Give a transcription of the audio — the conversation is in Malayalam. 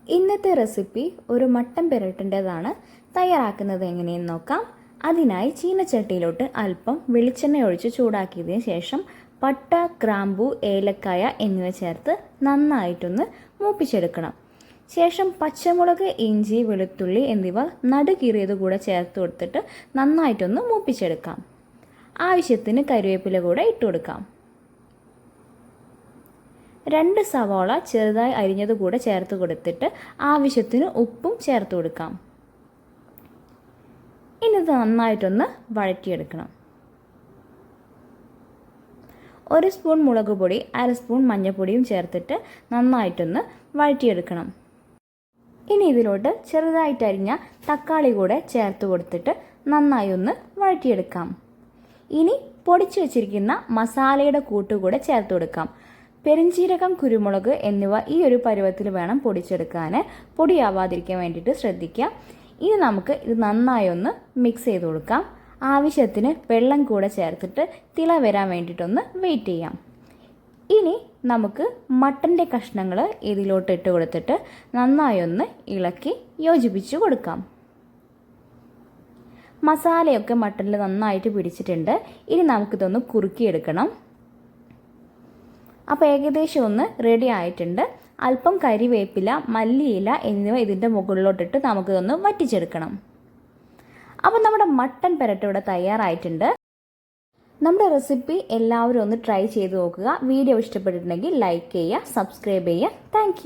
ഇന്നത്തെ റെസിപ്പി ഒരു മട്ടൻ പെരട്ടിൻ്റെതാണ്. തയ്യാറാക്കുന്നത് എങ്ങനെയെന്ന് നോക്കാം. അതിനായി ചീനച്ചട്ടിയിലോട്ട് അല്പം വെളിച്ചെണ്ണ ഒഴിച്ച് ചൂടാക്കിയതിന് ശേഷം പട്ട, ഗ്രാമ്പൂ, ഏലക്കായ എന്നിവ ചേർത്ത് നന്നായിട്ടൊന്ന് മൂപ്പിച്ചെടുക്കണം. ശേഷം പച്ചമുളക്, ഇഞ്ചി, വെളുത്തുള്ളി എന്നിവ നടുകീറിയത് കൂടെ ചേർത്ത് കൊടുത്തിട്ട് നന്നായിട്ടൊന്ന് മൂപ്പിച്ചെടുക്കാം. ആവശ്യത്തിന് കരിവേപ്പില കൂടെ ഇട്ട് കൊടുക്കാം. 2 സവാള ചെറുതായി അരിഞ്ഞത് കൂടെ ചേർത്ത് കൊടുത്തിട്ട് ആവശ്യത്തിന് ഉപ്പും ചേർത്ത് കൊടുക്കാം. ഇനി ഇത് നന്നായിട്ടൊന്ന് വഴറ്റിയെടുക്കണം. 1 സ്പൂൺ മുളക് പൊടി, 1/2 സ്പൂൺ മഞ്ഞൾപ്പൊടിയും ചേർത്തിട്ട് നന്നായിട്ടൊന്ന് വഴറ്റിയെടുക്കണം. ഇനി ഇതിലോട്ട് ചെറുതായിട്ട് അരിഞ്ഞ തക്കാളി കൂടെ ചേർത്ത് കൊടുത്തിട്ട് നന്നായി ഒന്ന് വഴറ്റിയെടുക്കാം. ഇനി പൊടിച്ചു വെച്ചിരിക്കുന്ന മസാലയുടെ കൂട്ടുകൂടെ ചേർത്ത് കൊടുക്കാം. പെരിഞ്ചീരകം, കുരുമുളക് എന്നിവ ഈ ഒരു പരുവത്തിൽ വേണം പൊടിച്ചെടുക്കാൻ. പൊടിയാവാതിരിക്കാൻ വേണ്ടിയിട്ട് ശ്രദ്ധിക്കുക. ഇനി നമുക്ക് ഇത് നന്നായി ഒന്ന് മിക്സ് ചെയ്ത് കൊടുക്കാം. ആവശ്യത്തിന് വെള്ളം കൂടെ ചേർത്തിട്ട് തിള വരാൻ വേണ്ടിയിട്ടൊന്ന് വെയിറ്റ് ചെയ്യാം. ഇനി നമുക്ക് മട്ടൻ്റെ കഷ്ണങ്ങൾ ഇതിലോട്ട് ഇട്ട് കൊടുത്തിട്ട് നന്നായി ഒന്ന് ഇളക്കി യോജിപ്പിച്ച് കൊടുക്കാം. മസാലയൊക്കെ മട്ടനിൽ നന്നായിട്ട് പിടിച്ചിട്ടുണ്ട്. ഇനി നമുക്കിതൊന്ന് കുറുക്കിയെടുക്കണം. അപ്പോൾ ഏകദേശം ഒന്ന് റെഡി ആയിട്ടുണ്ട്. അല്പം കരിവേപ്പില, മല്ലിയില എന്നിവ ഇതിൻ്റെ മുകളിലോട്ടിട്ട് നമുക്കിതൊന്ന് വറ്റിച്ചെടുക്കണം. അപ്പോൾ നമ്മുടെ മട്ടൻ പെരട്ട് ഇവിടെ തയ്യാറായിട്ടുണ്ട്. നമ്മുടെ റെസിപ്പി എല്ലാവരും ഒന്ന് ട്രൈ ചെയ്ത് നോക്കുക. വീഡിയോ ഇഷ്ടപ്പെട്ടിട്ടുണ്ടെങ്കിൽ ലൈക്ക് ചെയ്യുക, സബ്സ്ക്രൈബ് ചെയ്യുക. താങ്ക്